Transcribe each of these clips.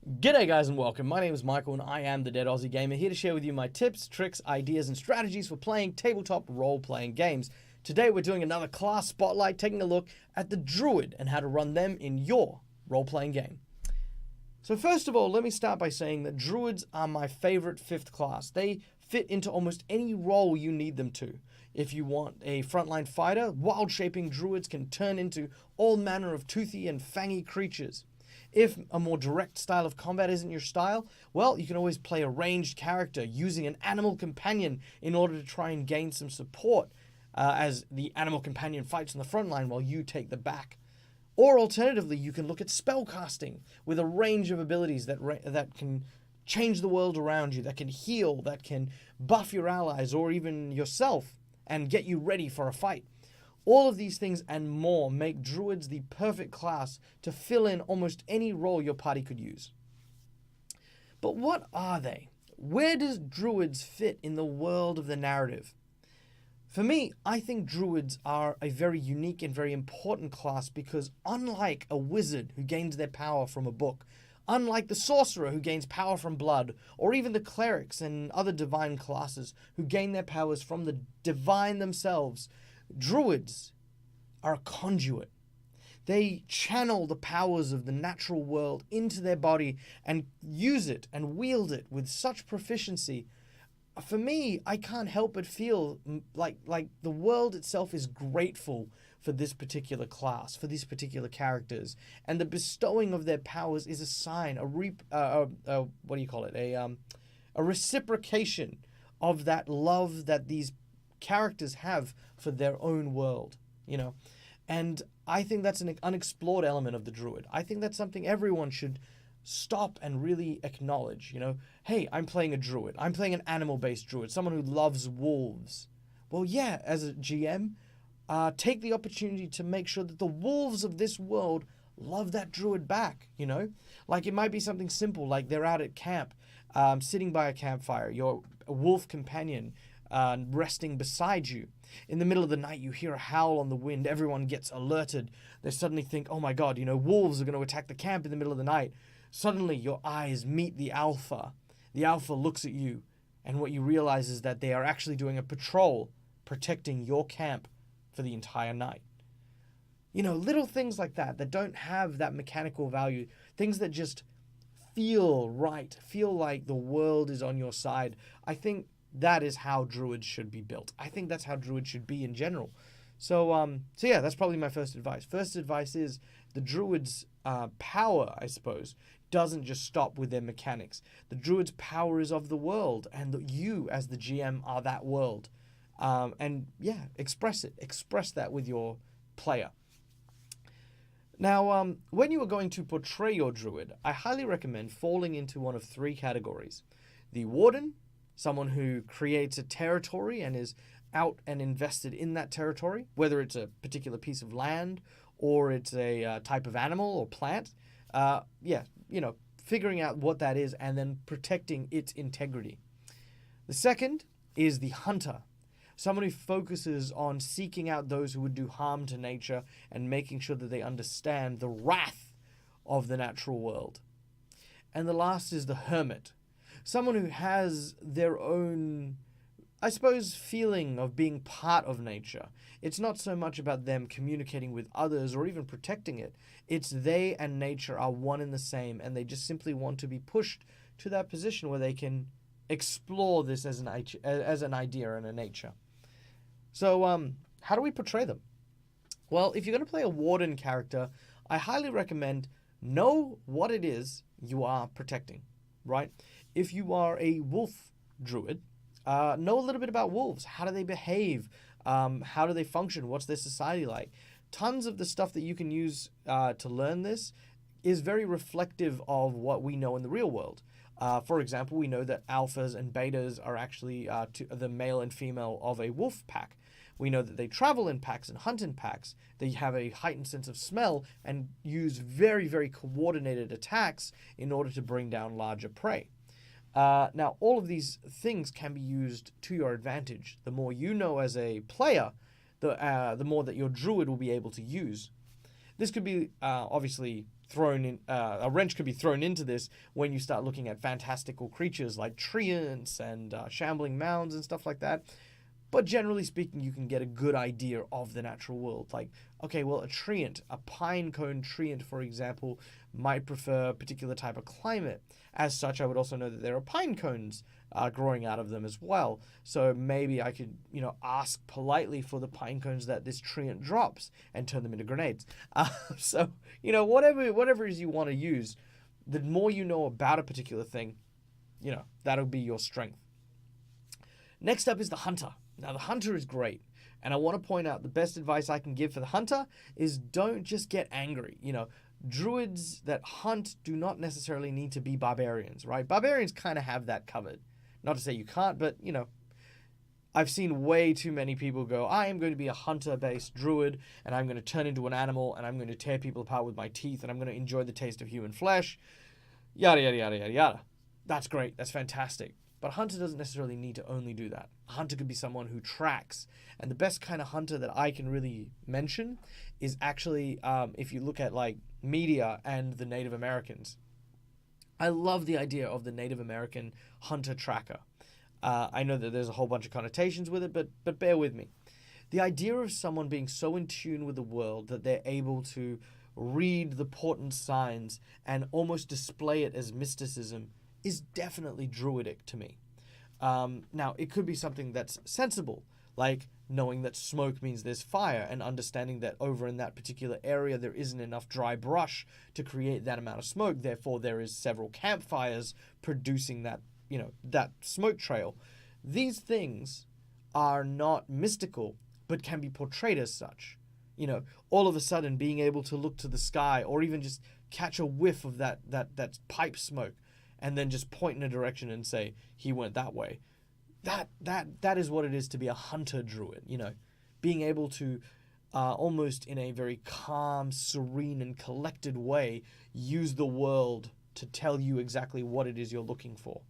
G'day guys and welcome, my name is Michael and I am the DeadAussieGamer, here to share with you my tips, tricks, ideas and strategies for playing tabletop role-playing games. Today we're doing another class spotlight, taking a look at the Druid and how to run them in your role-playing game. So first of all, let me start by saying that Druids are my favorite 5th class. They fit into almost any role you need them to. If you want a frontline fighter, wild-shaping Druids can turn into all manner of toothy and fangy creatures. If a more direct style of combat isn't your style, well, you can always play a ranged character using an animal companion in order to try and gain some support as the animal companion fights on the front line while you take the back. Or alternatively, you can look at spellcasting with a range of abilities that can change the world around you, that can heal, that can buff your allies or even yourself and get you ready for a fight. All of these things and more make Druids the perfect class to fill in almost any role your party could use. But what are they? Where does Druids fit in the world of the narrative? For me, I think Druids are a very unique and very important class because unlike a wizard who gains their power from a book, unlike the sorcerer who gains power from blood, or even the clerics and other divine classes who gain their powers from the divine themselves, Druids are a conduit. They channel the powers of the natural world into their body and use it and wield it with such proficiency. For me, I can't help but feel like the world itself is grateful for this particular class, for these particular characters, and the bestowing of their powers is a sign, a reciprocation of that love that these characters have for their own world, and I think that's an unexplored element of the Druid. I think that's something everyone should stop and really acknowledge. Hey, I'm playing a Druid. I'm playing an animal-based Druid, someone who loves wolves. Well, yeah, as a GM, take the opportunity to make sure that the wolves of this world love that Druid back, Like it might be something simple, like they're out at camp, sitting by a campfire, your wolf companion resting beside you. In the middle of the night, you hear a howl on the wind. Everyone gets alerted. They suddenly think, oh my god, wolves are going to attack the camp in the middle of the night. Suddenly, your eyes meet the alpha. The alpha looks at you, and what you realize is that they are actually doing a patrol protecting your camp for the entire night. Little things like that don't have that mechanical value, things that just feel right, feel like the world is on your side. I think that is how Druids should be built. I think that's how Druids should be in general. So yeah, that's probably my first advice. First advice is the Druids' power, I suppose, doesn't just stop with their mechanics. The Druid's power is of the world, and you, as the GM, are that world. And yeah, express it. Express that with your player. Now, when you are going to portray your Druid, I highly recommend falling into one of 3 categories. The Warden, someone who creates a territory and is out and invested in that territory, whether it's a particular piece of land or it's a type of animal or plant. Figuring out what that is and then protecting its integrity. The second is the Hunter, someone who focuses on seeking out those who would do harm to nature and making sure that they understand the wrath of the natural world. And the last is the Hermit, someone who has their own, I suppose, feeling of being part of nature. It's not so much about them communicating with others or even protecting it. It's they and nature are one and the same, and they just simply want to be pushed to that position where they can explore this as an idea and a nature. So, how do we portray them? Well, if you're going to play a Warden character, I highly recommend know what it is you are protecting, right? If you are a wolf Druid, know a little bit about wolves. How do they behave? How do they function? What's their society like? Tons of the stuff that you can use to learn this is very reflective of what we know in the real world. For example, we know that alphas and betas are actually the male and female of a wolf pack. We know that they travel in packs and hunt in packs. They have a heightened sense of smell and use very, very coordinated attacks in order to bring down larger prey. Now, all of these things can be used to your advantage. The more you know as a player, the more that your Druid will be able to use. This could be obviously thrown in, a wrench could be thrown into this when you start looking at fantastical creatures like treants and shambling mounds and stuff like that. But generally speaking, you can get a good idea of the natural world. Like, okay, well, a treant, a pine cone treant, for example, might prefer a particular type of climate. As such, I would also know that there are pine cones growing out of them as well. So maybe I could, ask politely for the pine cones that this treant drops and turn them into grenades. So, whatever it is you want to use, the more you know about a particular thing, that'll be your strength. Next up is the hunter. Now, the hunter is great. And I want to point out the best advice I can give for the hunter is don't just get angry. Druids that hunt do not necessarily need to be barbarians, right? Barbarians kind of have that covered. Not to say you can't, but, I've seen way too many people go, I am going to be a hunter-based druid, and I'm going to turn into an animal, and I'm going to tear people apart with my teeth, and I'm going to enjoy the taste of human flesh. Yada, yada, yada, yada, yada. That's great. That's fantastic. But a hunter doesn't necessarily need to only do that. A hunter could be someone who tracks. And the best kind of hunter that I can really mention is actually, if you look at like media and the Native Americans. I love the idea of the Native American hunter tracker. I know that there's a whole bunch of connotations with it, but bear with me. The idea of someone being so in tune with the world that they're able to read the portent signs and almost display it as mysticism is definitely druidic to me. Now, it could be something that's sensible, like knowing that smoke means there's fire and understanding that over in that particular area there isn't enough dry brush to create that amount of smoke. Therefore, there is several campfires producing that, that smoke trail. These things are not mystical, but can be portrayed as such. All of a sudden being able to look to the sky or even just catch a whiff of that pipe smoke and then just point in a direction and say, he went that way. That is what it is to be a hunter druid, being able to almost in a very calm, serene, and collected way use the world to tell you exactly what it is you're looking for.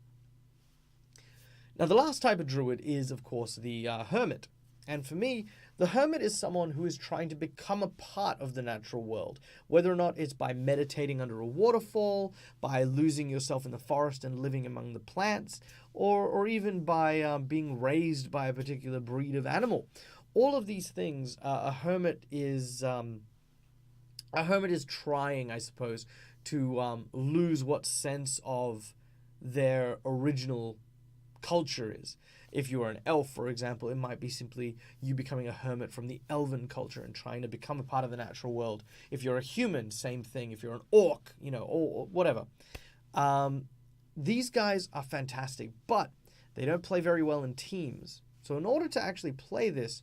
Now, the last type of druid is, of course, the hermit. And for me, the hermit is someone who is trying to become a part of the natural world, whether or not it's by meditating under a waterfall, by losing yourself in the forest and living among the plants, or even by being raised by a particular breed of animal. All of these things, a hermit is trying, I suppose, to lose what sense of their original culture is. If you are an elf, for example, it might be simply you becoming a hermit from the elven culture and trying to become a part of the natural world. If you're a human, same thing. If you're an orc, or whatever. These guys are fantastic, but they don't play very well in teams. So in order to actually play this,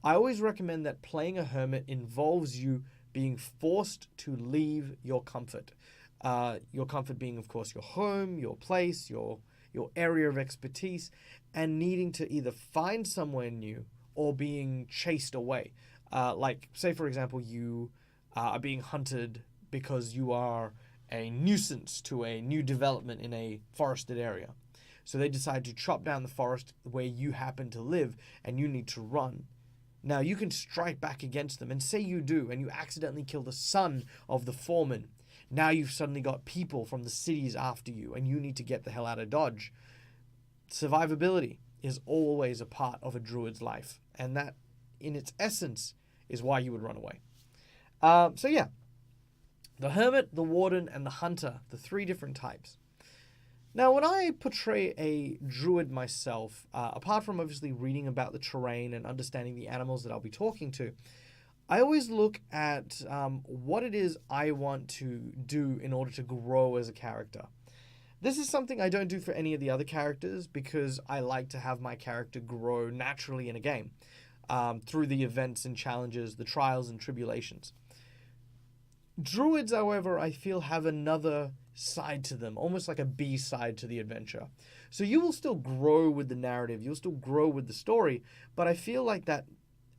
I always recommend that playing a hermit involves you being forced to leave your comfort. Your comfort being, of course, your home, your place, your area of expertise, and needing to either find somewhere new or being chased away. Like, say, for example, you are being hunted because you are a nuisance to a new development in a forested area. So they decide to chop down the forest where you happen to live, and you need to run. Now, you can strike back against them, and say you do, and you accidentally kill the son of the foreman. Now you've suddenly got people from the cities after you, and you need to get the hell out of Dodge. Survivability is always a part of a druid's life, and that, in its essence, is why you would run away. So yeah, the hermit, the warden, and the hunter, the three different types. Now, when I portray a druid myself, apart from obviously reading about the terrain and understanding the animals that I'll be talking to, I always look at what it is I want to do in order to grow as a character. This is something I don't do for any of the other characters because I like to have my character grow naturally in a game through the events and challenges, the trials and tribulations. Druids, however, I feel have another side to them, almost like a B-side to the adventure. So you will still grow with the narrative, you'll still grow with the story, but I feel like that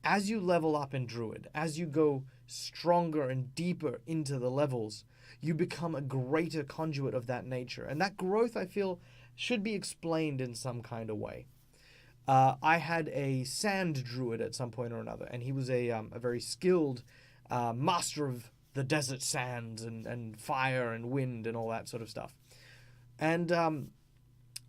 as you level up in Druid, as you go stronger and deeper into the levels, you become a greater conduit of that nature. And that growth, I feel, should be explained in some kind of way. I had a sand druid at some point or another, and he was a very skilled master of the desert sands and fire and wind and all that sort of stuff. And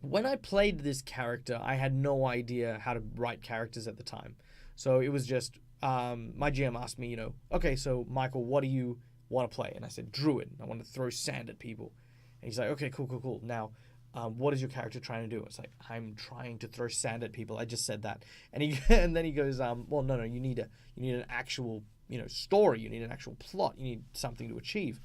when I played this character, I had no idea how to write characters at the time. So it was just, my GM asked me, okay, so Michael, what do you want to play? And I said, Druid. I want to throw sand at people. And he's like, okay, cool. Now, what is your character trying to do? It's like, I'm trying to throw sand at people. I just said that. And then he goes, well, no, you need an actual, story. You need an actual plot. You need something to achieve.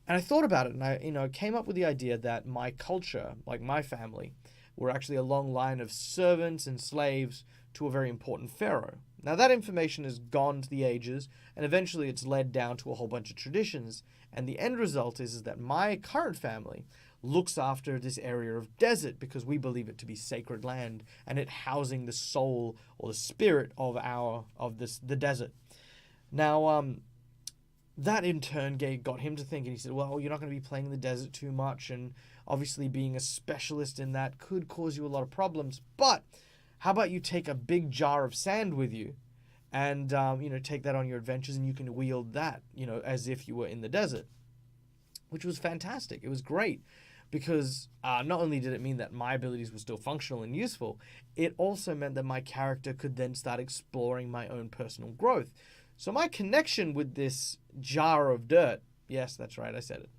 And I thought about it, and I came up with the idea that my culture, like my family, were actually a long line of servants and slaves to a very important pharaoh. Now that information has gone to the ages, and eventually it's led down to a whole bunch of traditions. And the end result is that my current family looks after this area of desert because we believe it to be sacred land, and it housing the soul or the spirit of the desert. Now, that in turn got him to think, and he said, well, you're not going to be playing in the desert too much, and obviously being a specialist in that could cause you a lot of problems, but how about you take a big jar of sand with you and, take that on your adventures, and you can wield that, as if you were in the desert, which was fantastic. It was great because not only did it mean that my abilities were still functional and useful, it also meant that my character could then start exploring my own personal growth. So my connection with this jar of dirt, yes, that's right, I said it.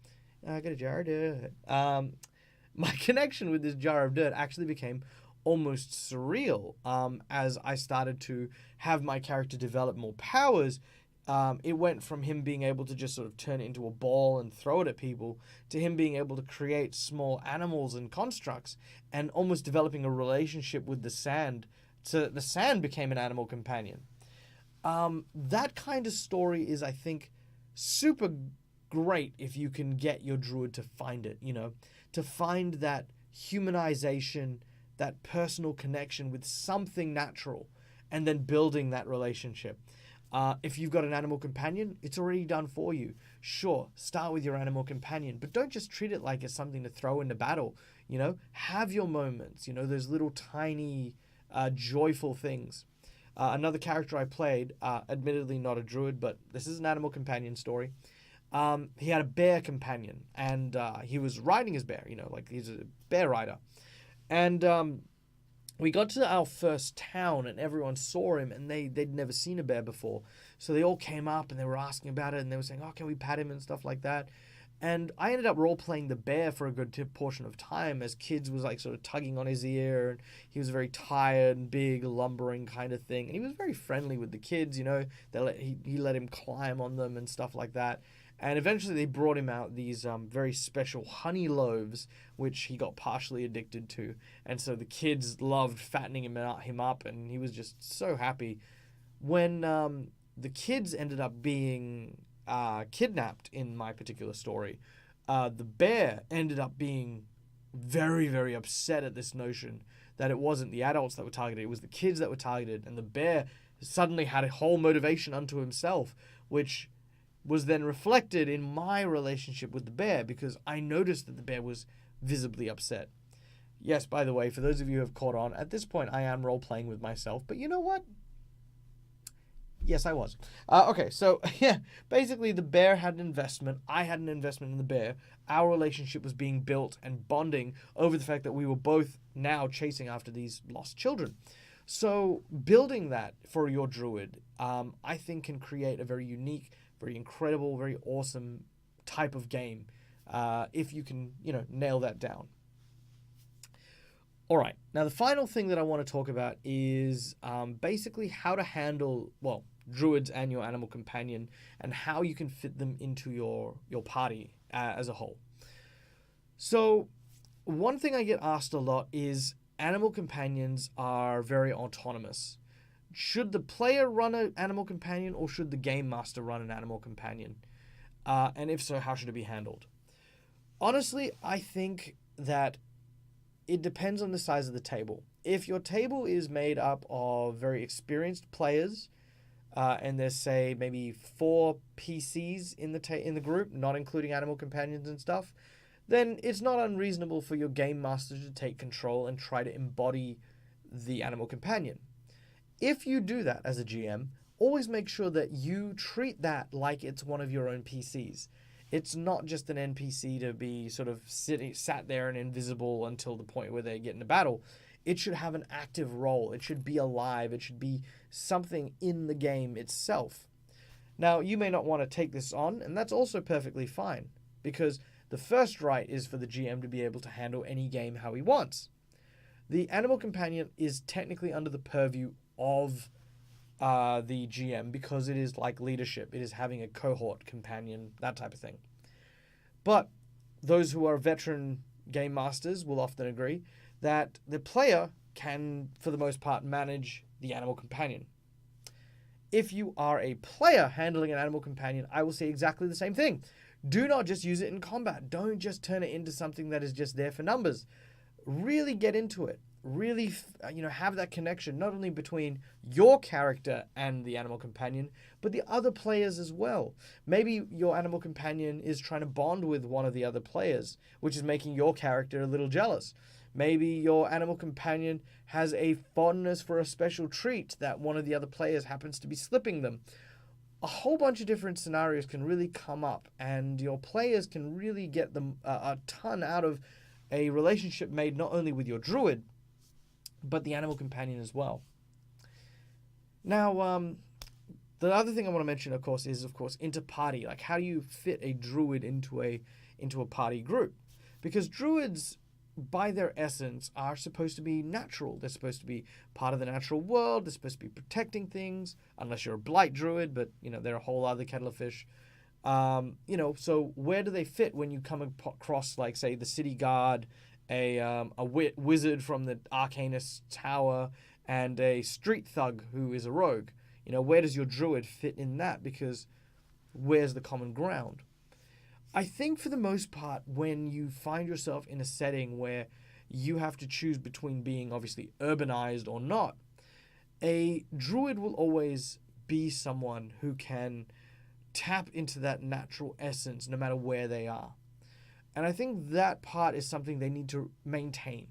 I got a jar of dirt. My connection with this jar of dirt actually became almost surreal as I started to have my character develop more powers. It went from him being able to just sort of turn it into a ball and throw it at people to him being able to create small animals and constructs and almost developing a relationship with the sand. So the sand became an animal companion. That kind of story is, I think, super great if you can get your druid to find it, to find that humanization, that personal connection with something natural, and then building that relationship. If you've got an animal companion, it's already done for you. Sure, start with your animal companion, but don't just treat it like it's something to throw into battle. Have your moments, those little tiny, joyful things. Another character I played, admittedly not a druid, but this is an animal companion story. He had a bear companion, and he was riding his bear, like he's a bear rider. And we got to our first town, and everyone saw him, and they'd never seen a bear before. So they all came up, and they were asking about it, and they were saying, oh, can we pat him and stuff like that? And I ended up role-playing the bear for a good portion of time as kids was like sort of tugging on his ear, and he was very tired and big, lumbering kind of thing. And he was very friendly with the kids, he let him climb on them and stuff like that. And eventually they brought him out these very special honey loaves, which he got partially addicted to. And so the kids loved fattening him up, and he was just so happy. When the kids ended up being kidnapped in my particular story, the bear ended up being very, very upset at this notion that it wasn't the adults that were targeted, it was the kids that were targeted, and the bear suddenly had a whole motivation unto himself, which was then reflected in my relationship with the bear, because I noticed that the bear was visibly upset. Yes, by the way, for those of you who have caught on, at this point I am role-playing with myself, but you know what? Yes, I was. Okay, so yeah, basically the bear had an investment. I had an investment in the bear. Our relationship was being built and bonding over the fact that we were both now chasing after these lost children. So building that for your druid, I think can create a very unique, very incredible, very awesome type of game if you can, nail that down. All right, now the final thing that I want to talk about is basically how to handle, druids and your animal companion, and how you can fit them into your party as a whole. So one thing I get asked a lot is animal companions are very autonomous. Should the player run an animal companion, or should the game master run an animal companion? And if so, how should it be handled? Honestly, I think that it depends on the size of the table. If your table is made up of very experienced players, and there's, say, maybe 4 PCs in the group, not including animal companions and stuff, then it's not unreasonable for your game master to take control and try to embody the animal companion. If you do that as a GM, always make sure that you treat that like it's one of your own PCs. It's not just an NPC to be sort of sat there and invisible until the point where they get into battle. It should have an active role. It should be alive. It should be something in the game itself. Now, you may not want to take this on, and that's also perfectly fine, because the first right is for the GM to be able to handle any game how he wants. The animal companion is technically under the purview of the GM, because it is like leadership. It is having a cohort companion, that type of thing. But those who are veteran game masters will often agree that the player can, for the most part, manage the animal companion. If you are a player handling an animal companion, I will say exactly the same thing. Do not just use it in combat. Don't just turn it into something that is just there for numbers. Really get into it. Really, have that connection, not only between your character and the animal companion, but the other players as well. Maybe your animal companion is trying to bond with one of the other players, which is making your character a little jealous. Maybe your animal companion has a fondness for a special treat that one of the other players happens to be slipping them. A whole bunch of different scenarios can really come up, and your players can really get them a ton out of a relationship made not only with your druid, but the animal companion as well. Now, the other thing I want to mention, of course, is inter-party. Like, how do you fit a druid into a party group? Because druids, by their essence, are supposed to be natural. They're supposed to be part of the natural world. They're supposed to be protecting things, unless you're a blight druid, but, they're a whole other kettle of fish. So where do they fit when you come across, like, say, the city guard, a wizard from the Arcanist Tower, and a street thug who is a rogue? Where does your druid fit in that? Because where's the common ground? I think for the most part, when you find yourself in a setting where you have to choose between being obviously urbanized or not, a druid will always be someone who can tap into that natural essence no matter where they are. And I think that part is something they need to maintain.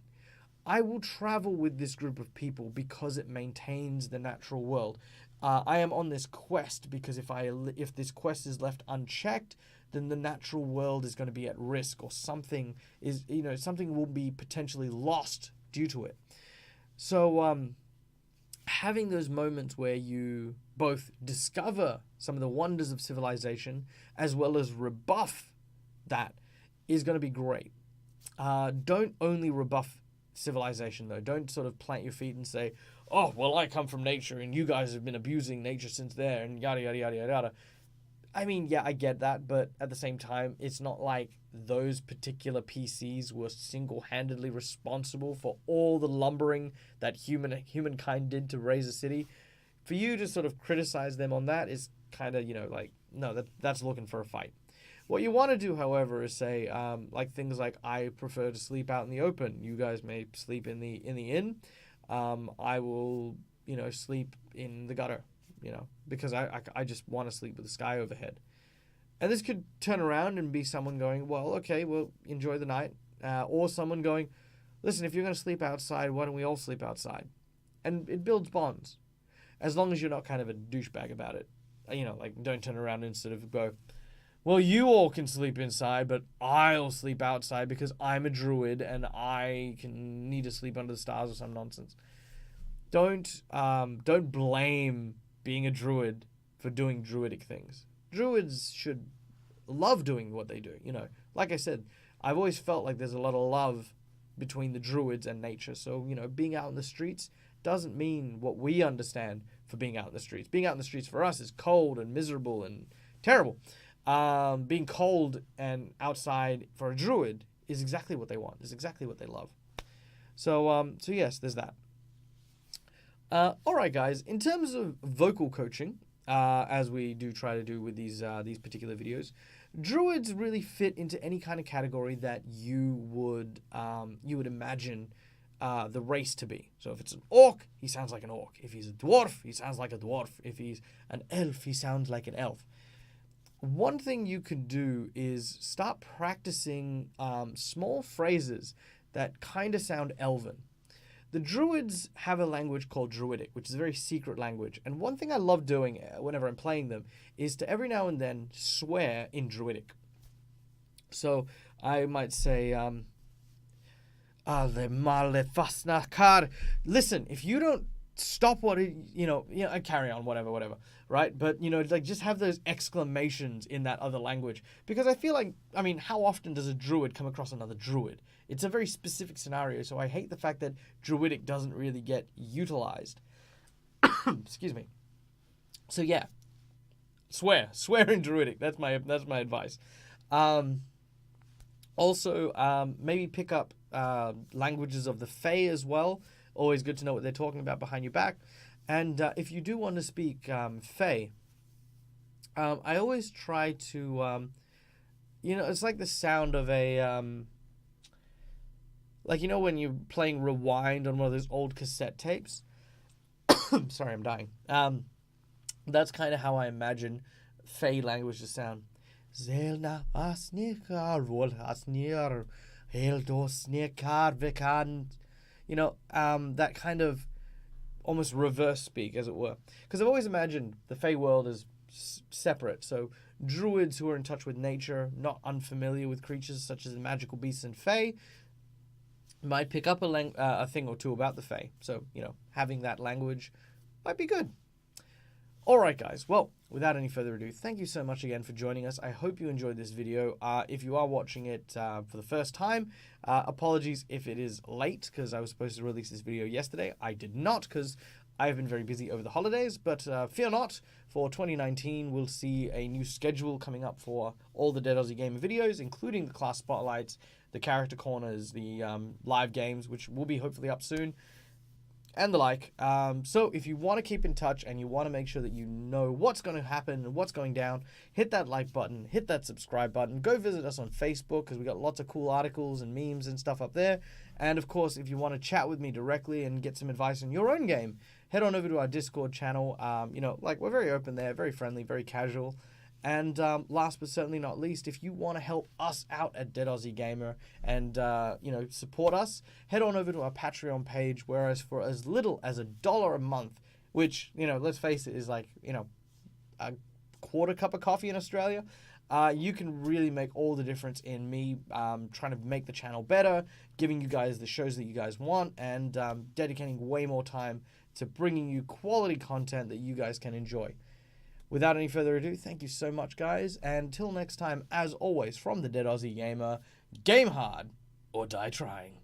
I will travel with this group of people because it maintains the natural world. I am on this quest because if this quest is left unchecked, then the natural world is going to be at risk, or something will be potentially lost due to it. So having those moments where you both discover some of the wonders of civilization as well as rebuff that is going to be great. Don't only rebuff civilization, though. Don't sort of plant your feet and say, oh, well, I come from nature and you guys have been abusing nature since there, and yada, yada, yada, yada, yada. I mean, yeah, I get that, but at the same time, it's not like those particular PCs were single-handedly responsible for all the lumbering that humankind did to raise a city. For you to sort of criticize them on that is kind of, no, that's looking for a fight. What you want to do, however, is say, like things like, I prefer to sleep out in the open. You guys may sleep in the inn. I will, sleep in the gutter, because I just want to sleep with the sky overhead. And this could turn around and be someone going, well, okay, well, enjoy the night. Or someone going, listen, if you're going to sleep outside, why don't we all sleep outside? And it builds bonds. As long as you're not kind of a douchebag about it. Like, don't turn around and sort of go, well, you all can sleep inside, but I'll sleep outside because I'm a druid and I need to sleep under the stars or some nonsense. Don't blame being a druid for doing druidic things. Druids should love doing what they do. Like I said, I've always felt like there's a lot of love between the druids and nature. So, being out in the streets doesn't mean what we understand for being out in the streets. Being out in the streets for us is cold and miserable and terrible. Being cold and outside for a druid is exactly what they want. Is exactly what they love. So yes, there's that. All right, guys. In terms of vocal coaching, as we do try to do with these particular videos, druids really fit into any kind of category that you would imagine the race to be. So if it's an orc, he sounds like an orc. If he's a dwarf, he sounds like a dwarf. If he's an elf, he sounds like an elf. One thing you can do is start practicing small phrases that kind of sound elven. the Druids have a language called Druidic, which is a very secret language. And one thing I love doing whenever I'm playing them is to every now and then swear in Druidic. So I might say, Ale male fasna car. Listen, if you don't stop what carry on, whatever, right? But like just have those exclamations in that other language, because I feel like, I mean, how often does a druid come across another druid? It's a very specific scenario, so I hate the fact that Druidic doesn't really get utilized. Excuse me. So yeah, swear in Druidic. That's my advice. Also, maybe pick up languages of the Fae as well. Always good to know what they're talking about behind your back. And if you do want to speak Fae, I always try to, it's like the sound of a, like, when you're playing Rewind on one of those old cassette tapes. Sorry, I'm dying. That's kind of how I imagine Fae language to sound. Zelna asnikar rol asnir heldo snikar vekan. That kind of almost reverse speak, as it were. Because I've always imagined the Fae world as separate. So druids who are in touch with nature, not unfamiliar with creatures such as the magical beasts and Fae, might pick up a thing or two about the Fae. So, having that language might be good. All right, guys. Well, without any further ado, thank you so much again for joining us. I hope you enjoyed this video. If you are watching it for the first time, apologies if it is late, because I was supposed to release this video yesterday. I did not, because I've been very busy over the holidays, but fear not, for 2019, we'll see a new schedule coming up for all the DeadAussieGamer videos, including the class spotlights, the character corners, the live games, which will be hopefully up soon, and the like. So if you want to keep in touch and you want to make sure that you know what's going to happen and what's going down, hit that like button, hit that subscribe button, go visit us on Facebook, because we got lots of cool articles and memes and stuff up there. And of course, if you want to chat with me directly and get some advice on your own game, head on over to our Discord channel. We're very open there, very friendly, very casual. And last but certainly not least, if you want to help us out at DeadAussieGamer and, support us, head on over to our Patreon page, whereas for as little as $1 a month, which, let's face it, is like, a quarter cup of coffee in Australia, you can really make all the difference in me trying to make the channel better, giving you guys the shows that you guys want, and dedicating way more time to bringing you quality content that you guys can enjoy. Without any further ado, thank you so much, guys. And until next time, as always, from the DeadAussieGamer, game hard or die trying.